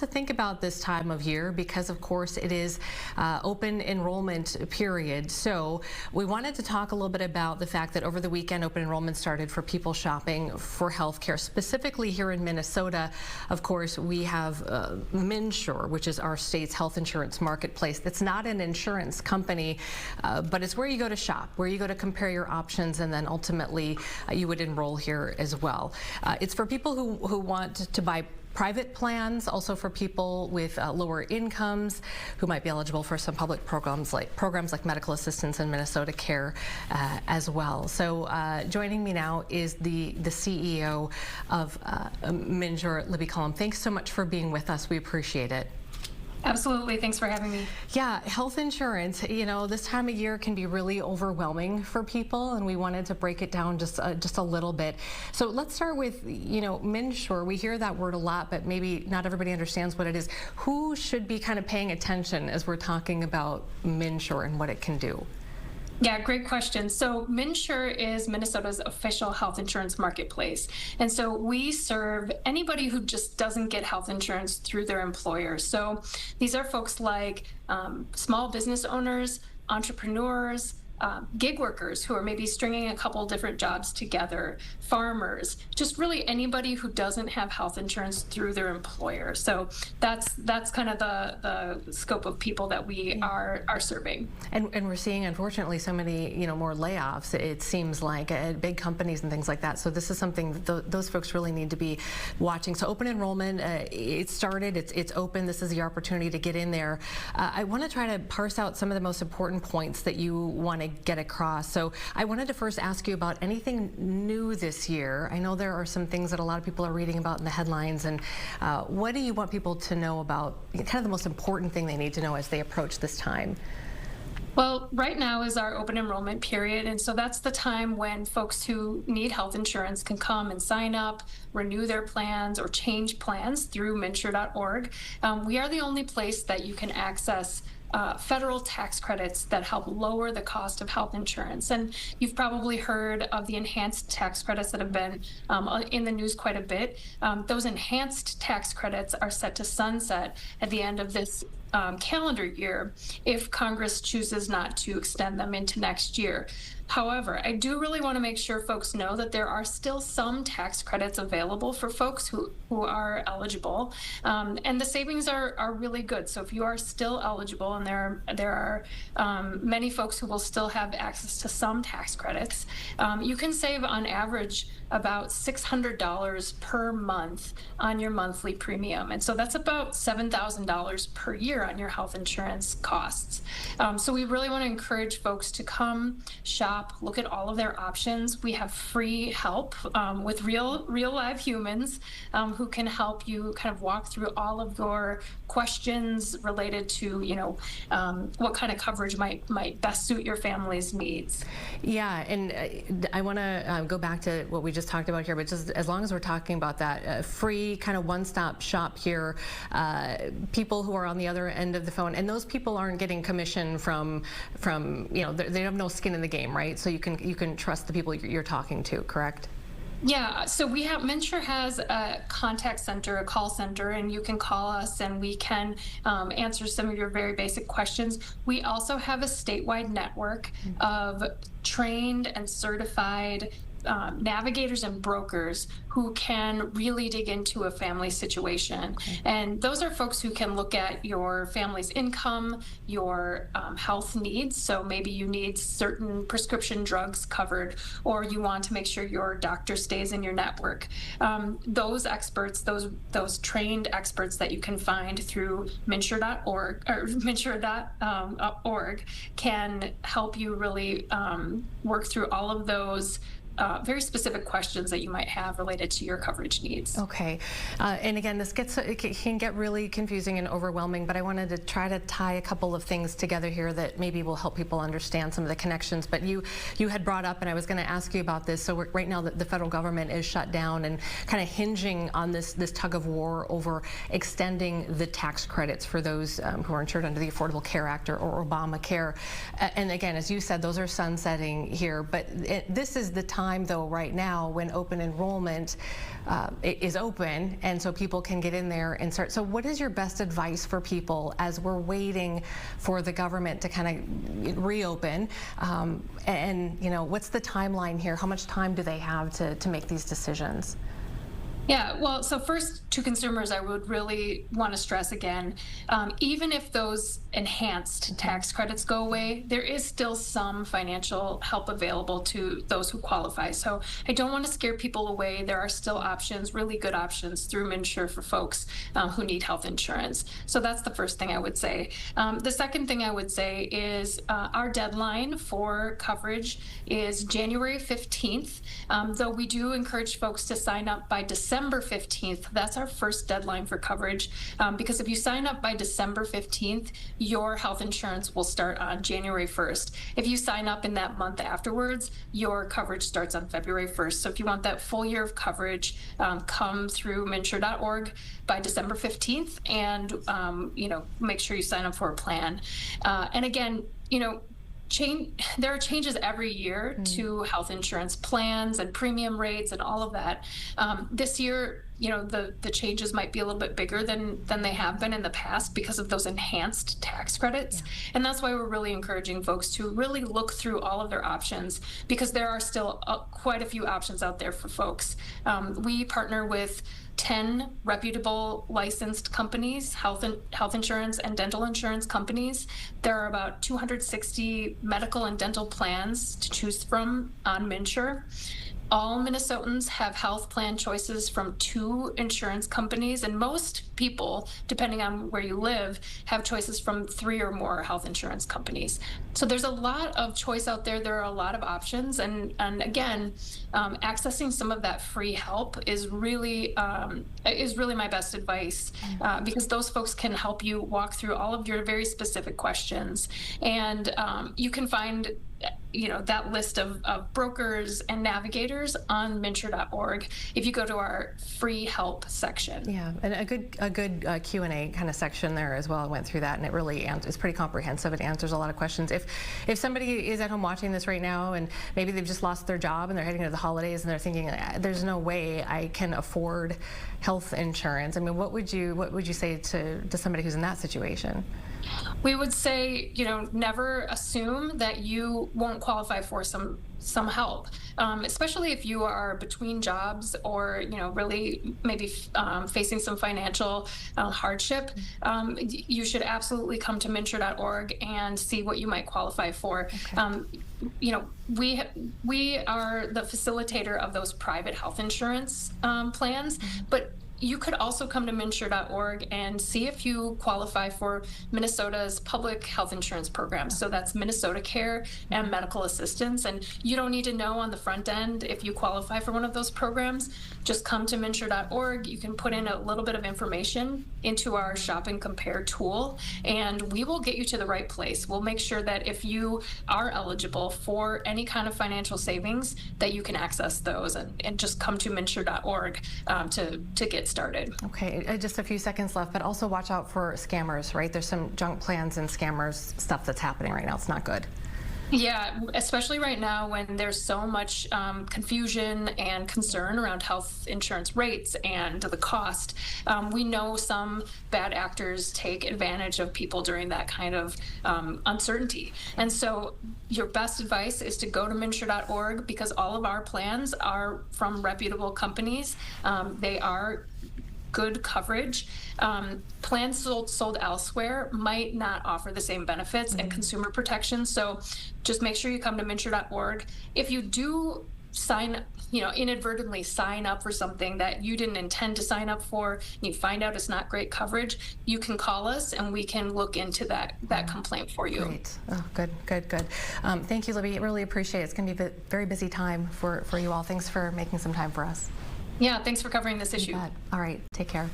to think about this time of year because, of course, it is open enrollment period. So we wanted to talk a little bit about the fact that over the weekend, open enrollment started for people shopping for healthcare. Specifically here in Minnesota, of course, we have MNsure, which is our state's health insurance marketplace. It's not an insurance company, but it's where you go to shop, where you go to compare your options, and then ultimately you would enroll here as well. It's for people who want to buy private plans, also for people with lower incomes who might be eligible for some public programs like medical assistance and Minnesota Care as well. So joining me now is the CEO of MNsure, Libby Caulum. Thanks so much for being with us. We appreciate it. Absolutely. Thanks for having me. Yeah, health insurance, you know, this time of year can be really overwhelming for people, and we wanted to break it down just a little bit. So let's start with, you know, MNsure. We hear that word a lot, but maybe not everybody understands what it is. Who should be kind of paying attention as we're talking about MNsure and what it can do? Yeah, great question. So MNsure is Minnesota's official health insurance marketplace. And so we serve anybody who just doesn't get health insurance through their employer. So these are folks like small business owners, entrepreneurs, gig workers who are maybe stringing a couple different jobs together, farmers, just really anybody who doesn't have health insurance through their employer. So that's kind of the scope of people that we are serving. And we're seeing, unfortunately, so many more layoffs, it seems like, at big companies and things like that. So this is something that those folks really need to be watching. So open enrollment, it started, it's open. This is the opportunity to get in there. I want to try to parse out some of the most important points that you want to get across. So I wanted to first ask you about anything new this year. I know there are some things that a lot of people are reading about in the headlines, and what do you want people to know about, kind of the most important thing they need to know as they approach this time? Well, right now is our open enrollment period, and so that's the time when folks who need health insurance can come and sign up, renew their plans, or change plans through MNsure.org. We are the only place that you can access federal tax credits that help lower the cost of health insurance. And you've probably heard of the enhanced tax credits that have been in the news quite a bit. Those enhanced tax credits are set to sunset at the end of this calendar year if Congress chooses not to extend them into next year. However, I do really want to make sure folks know that there are still some tax credits available for folks who are eligible, and the savings are really good. So if you are still eligible, and there are many folks who will still have access to some tax credits, you can save on average about $600 per month on your monthly premium. And so that's about $7,000 per year on your health insurance costs. So we really want to encourage folks to come shop, look at all of their options. We have free help with real live humans who can help you kind of walk through all of your questions related to, what kind of coverage might best suit your family's needs. Yeah, and I want to go back to what we just talked about here, but just as long as we're talking about that free kind of one-stop shop here, people who are on the other end of the phone, and those people aren't getting commission from they have no skin in the game, right? So you can trust the people you're talking to, correct? Yeah, so MNsure has a contact center, a call center, and you can call us and we can answer some of your very basic questions. We also have a statewide network of trained and certified navigators and brokers who can really dig into a family situation. Okay. And those are folks who can look at your family's income, your health needs. So maybe you need certain prescription drugs covered, or you want to make sure your doctor stays in your network. Those experts, those trained experts that you can find through MNsure.org or MNsure.org can help you really work through all of those very specific questions that you might have related to your coverage needs. Okay, and again, it can get really confusing and overwhelming, but I wanted to try to tie a couple of things together here that maybe will help people understand some of the connections. But you had brought up, and I was going to ask you about this. So right now the federal government is shut down and kind of hinging on this tug of war over extending the tax credits for those who are insured under the Affordable Care Act or Obamacare. And again, as you said, those are sunsetting here, but this is the time time, though, right now when open enrollment is open, and so people can get in there and start. So what is your best advice for people as we're waiting for the government to kind of reopen? And what's the timeline here? How much time do they have to make these decisions? Yeah, well, so first, to consumers, I would really want to stress again, even if those enhanced tax credits go away, there is still some financial help available to those who qualify. So I don't want to scare people away. There are still options, really good options through MNsure for folks who need health insurance. So that's the first thing I would say. The second thing I would say is our deadline for coverage is January 15th, though we do encourage folks to sign up by December 15th. That's our first deadline for coverage, because if you sign up by December 15th, your health insurance will start on January 1st. If you sign up in that month afterwards, your coverage starts on February 1st. So if you want that full year of coverage, come through MNsure.org by December 15th and make sure you sign up for a plan. And again, there are changes every year to health insurance plans and premium rates and all of that. This year, the changes might be a little bit bigger than they have been in the past because of those enhanced tax credits. Yeah. And that's why we're really encouraging folks to really look through all of their options, because there are still quite a few options out there for folks. We partner with 10 reputable licensed companies, health insurance and dental insurance companies. There are about 260 medical and dental plans to choose from on MNsure. All Minnesotans have health plan choices from 2 insurance companies, and most people, depending on where you live, have choices from 3 or more health insurance companies. So there's a lot of choice out there. There are a lot of options, and again, accessing some of that free help is really my best advice, because those folks can help you walk through all of your very specific questions, and you can find that list of brokers and navigators on MNsure.org if you go to our free help section. Yeah, and a good Q&A kind of section there as well. I went through that, and it really it's pretty comprehensive. It answers a lot of questions. If somebody is at home watching this right now and maybe they've just lost their job and they're heading into the holidays and they're thinking, there's no way I can afford health insurance, I mean, what would you say to somebody who's in that situation? We would say, never assume that you won't qualify for some help, especially if you are between jobs or, really maybe facing some financial hardship. You should absolutely come to MNsure.org and see what you might qualify for. Okay. We are the facilitator of those private health insurance plans, but you could also come to MNsure.org and see if you qualify for Minnesota's public health insurance program. So that's Minnesota Care and medical assistance. And you don't need to know on the front end if you qualify for one of those programs. Just come to MNsure.org. You can put in a little bit of information into our shop and compare tool, and we will get you to the right place. We'll make sure that if you are eligible for any kind of financial savings, that you can access those, and just come to MNsure.org to get started. Okay, just a few seconds left, but also watch out for scammers, right? There's some junk plans and scammers stuff that's happening right now. It's not good. Yeah, especially right now when there's so much confusion and concern around health insurance rates and the cost. We know some bad actors take advantage of people during that kind of uncertainty. And so your best advice is to go to MNsure.org, because all of our plans are from reputable companies. They are good coverage. Plans sold elsewhere might not offer the same benefits and consumer protection. So just make sure you come to MNsure.org. If you do inadvertently sign up for something that you didn't intend to sign up for, and you find out it's not great coverage, you can call us and we can look into that complaint for you. Great. Oh, good. Thank you, Libby. Really appreciate it. It's going to be a very busy time for you all. Thanks for making some time for us. Yeah, thanks for covering this issue. All right, take care.